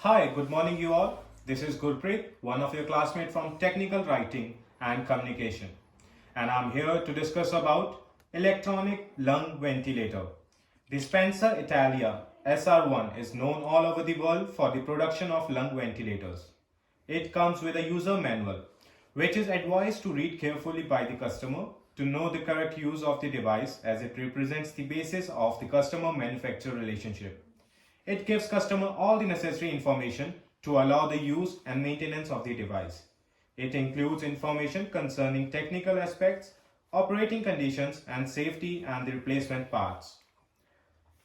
Hi, good morning, you all. This is Gurpreet, one of your classmates from Technical Writing and Communication, and I'm here to discuss about electronic lung ventilator. The Spencer Italia SR1 is known all over the world for the production of lung ventilators. It comes with a user manual, which is advised to read carefully by the customer to know the correct use of the device as it represents the basis of the customer-manufacturer relationship. It gives customer all the necessary information to allow the use and maintenance of the device. It includes information concerning technical aspects, operating conditions, and safety and the replacement parts.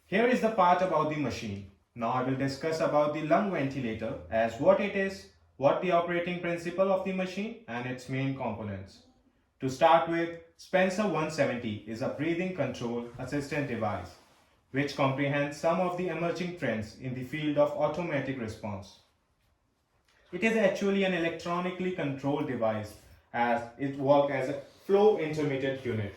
Here is the part about the machine. Now I will discuss about the lung ventilator as what it is, what the operating principle of the machine and its main components. To start with, Spencer 170 is a breathing control assistant device which comprehends some of the emerging trends in the field of automatic response. It is actually an electronically controlled device as it works as a flow intermittent unit,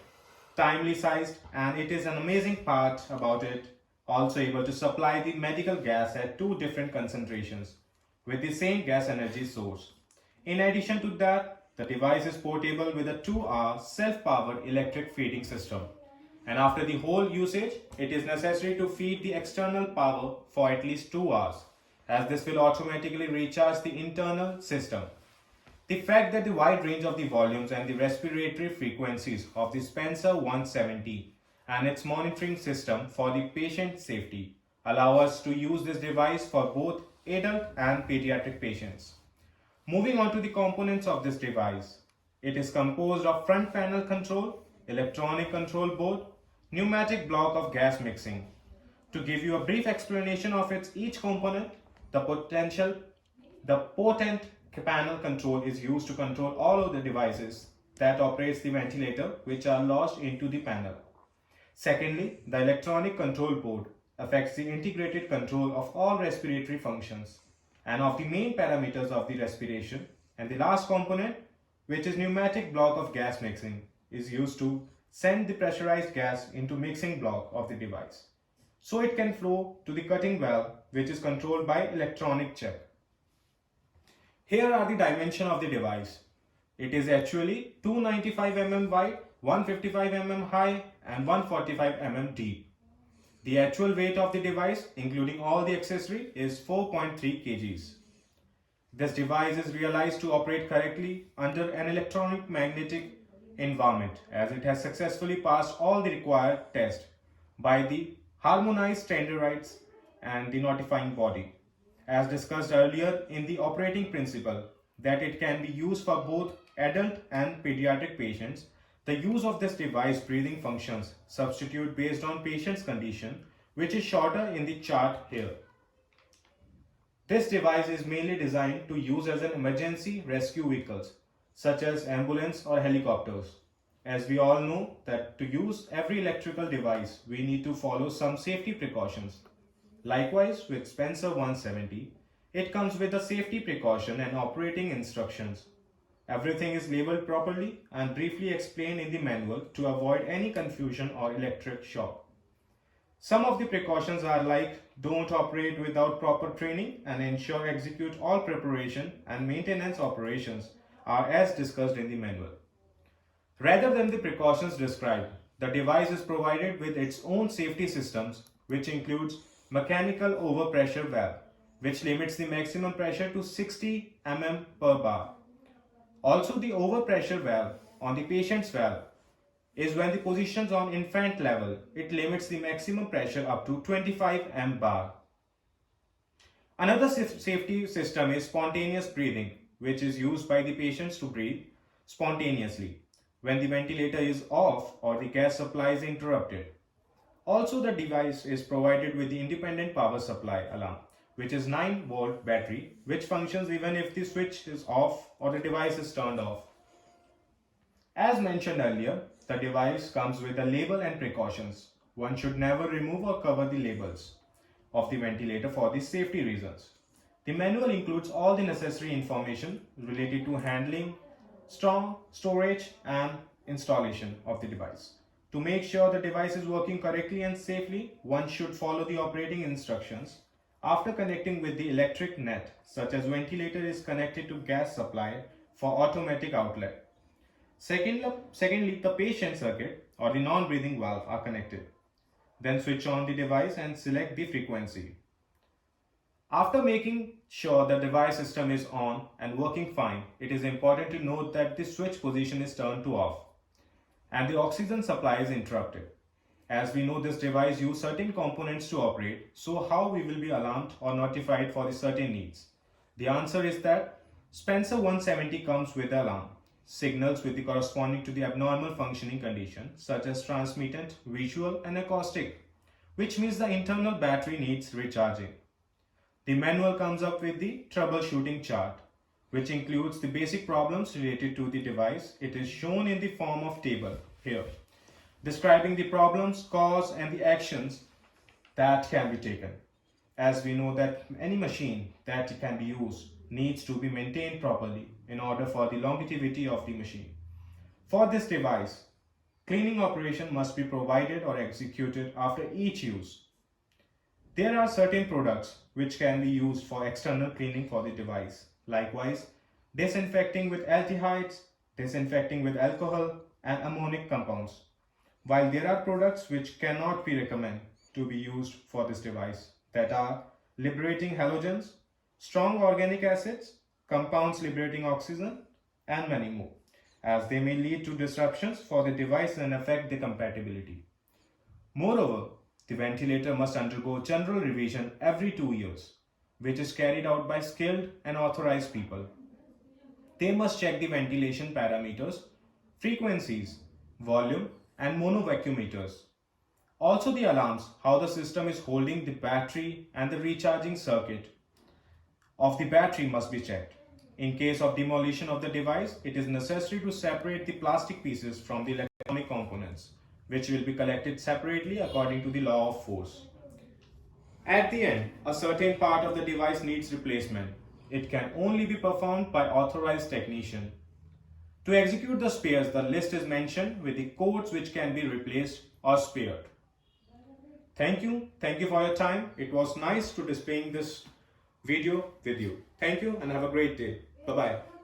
timely sized, and it is an amazing part about it, also able to supply the medical gas at two different concentrations with the same gas energy source. In addition to that, the device is portable with a 2-hour self-powered electric feeding system. And after the whole usage, it is necessary to feed the external power for at least 2 hours, as this will automatically recharge the internal system. The fact that the wide range of the volumes and the respiratory frequencies of the Spencer 170 and its monitoring system for the patient safety allow us to use this device for both adult and pediatric patients. Moving on to the components of this device. It is composed of front panel control, electronic control board, pneumatic block of gas mixing. To give you a brief explanation of its each component, the potent panel control is used to control all of the devices that operates the ventilator which are lodged into the panel. Secondly, the electronic control board affects the integrated control of all respiratory functions and of the main parameters of the respiration. And the last component, which is pneumatic block of gas mixing, is used to send the pressurized gas into mixing block of the device so it can flow to the cutting valve which is controlled by electronic check. Here are the dimensions of the device. It is actually 295 mm wide, 155 mm high and 145 mm deep. The actual weight of the device, including all the accessory, is 4.3 kgs. This device is realized to operate correctly under an electronic magnetic environment as it has successfully passed all the required tests by the harmonized standards and the notifying body. As discussed earlier in the operating principle that it can be used for both adult and pediatric patients, the use of this device breathing functions substitute based on patient's condition, which is shorter in the chart here. This device is mainly designed to use as an emergency rescue vehicles such as ambulance or helicopters. As we all know that to use every electrical device we need to follow some safety precautions. Likewise with Spencer 170, it comes with a safety precaution and operating instructions. Everything is labeled properly and briefly explained in the manual to avoid any confusion or electric shock. Some of the precautions are like don't operate without proper training and ensure execute all preparation and maintenance operations are as discussed in the manual. Rather than the precautions described, the device is provided with its own safety systems which includes mechanical overpressure valve which limits the maximum pressure to 60 mm per bar. Also the overpressure valve on the patient's valve is when the positions on infant level, it limits the maximum pressure up to 25 m bar. Another safety system is spontaneous breathing, which is used by the patients to breathe spontaneously when the ventilator is off or the gas supply is interrupted. Also, the device is provided with the independent power supply alarm, which is 9-volt battery, which functions even if the switch is off or the device is turned off. As mentioned earlier, the device comes with a label and precautions. One should never remove or cover the labels of the ventilator for the safety reasons. The manual includes all the necessary information related to handling, storage and installation of the device. To make sure the device is working correctly and safely, one should follow the operating instructions After connecting with the electric net, such as ventilator is connected to gas supply for automatic outlet. Secondly, the patient circuit or the non-breathing valve are connected. Then switch on the device and select the frequency. After making sure the device system is on and working fine, it is important to note that the switch position is turned to off and the oxygen supply is interrupted. As we know, this device uses certain components to operate, so how we will be alarmed or notified for the certain needs? The answer is that Spencer 170 comes with alarm signals with the corresponding to the abnormal functioning condition such as transmittant, visual and acoustic, which means the internal battery needs recharging. The manual comes up with the troubleshooting chart, which includes the basic problems related to the device. It is shown in the form of table here, describing the problems, cause and the actions that can be taken. As we know that any machine that can be used needs to be maintained properly in order for the longevity of the machine. For this device, cleaning operation must be provided or executed after each use. There are certain products which can be used for external cleaning for the device. Likewise, disinfecting with aldehydes, disinfecting with alcohol and ammonic compounds. While there are products which cannot be recommended to be used for this device, that are liberating halogens, strong organic acids, compounds liberating oxygen, and many more, as they may lead to disruptions for the device and affect the compatibility. Moreover, the ventilator must undergo general revision every 2 years, which is carried out by skilled and authorized people. They must check the ventilation parameters, frequencies, volume, and monovacuum meters. Also the alarms, how the system is holding the battery and the recharging circuit of the battery must be checked. In case of demolition of the device, it is necessary to separate the plastic pieces from the electronic components, which will be collected separately according to the law of force. At the end, a certain part of the device needs replacement. It can only be performed by authorized technician. To execute the spares, the list is mentioned with the codes which can be replaced or spared. Thank you for your time. It was nice to displaying this video with you. Thank you and have a great day. Bye-bye.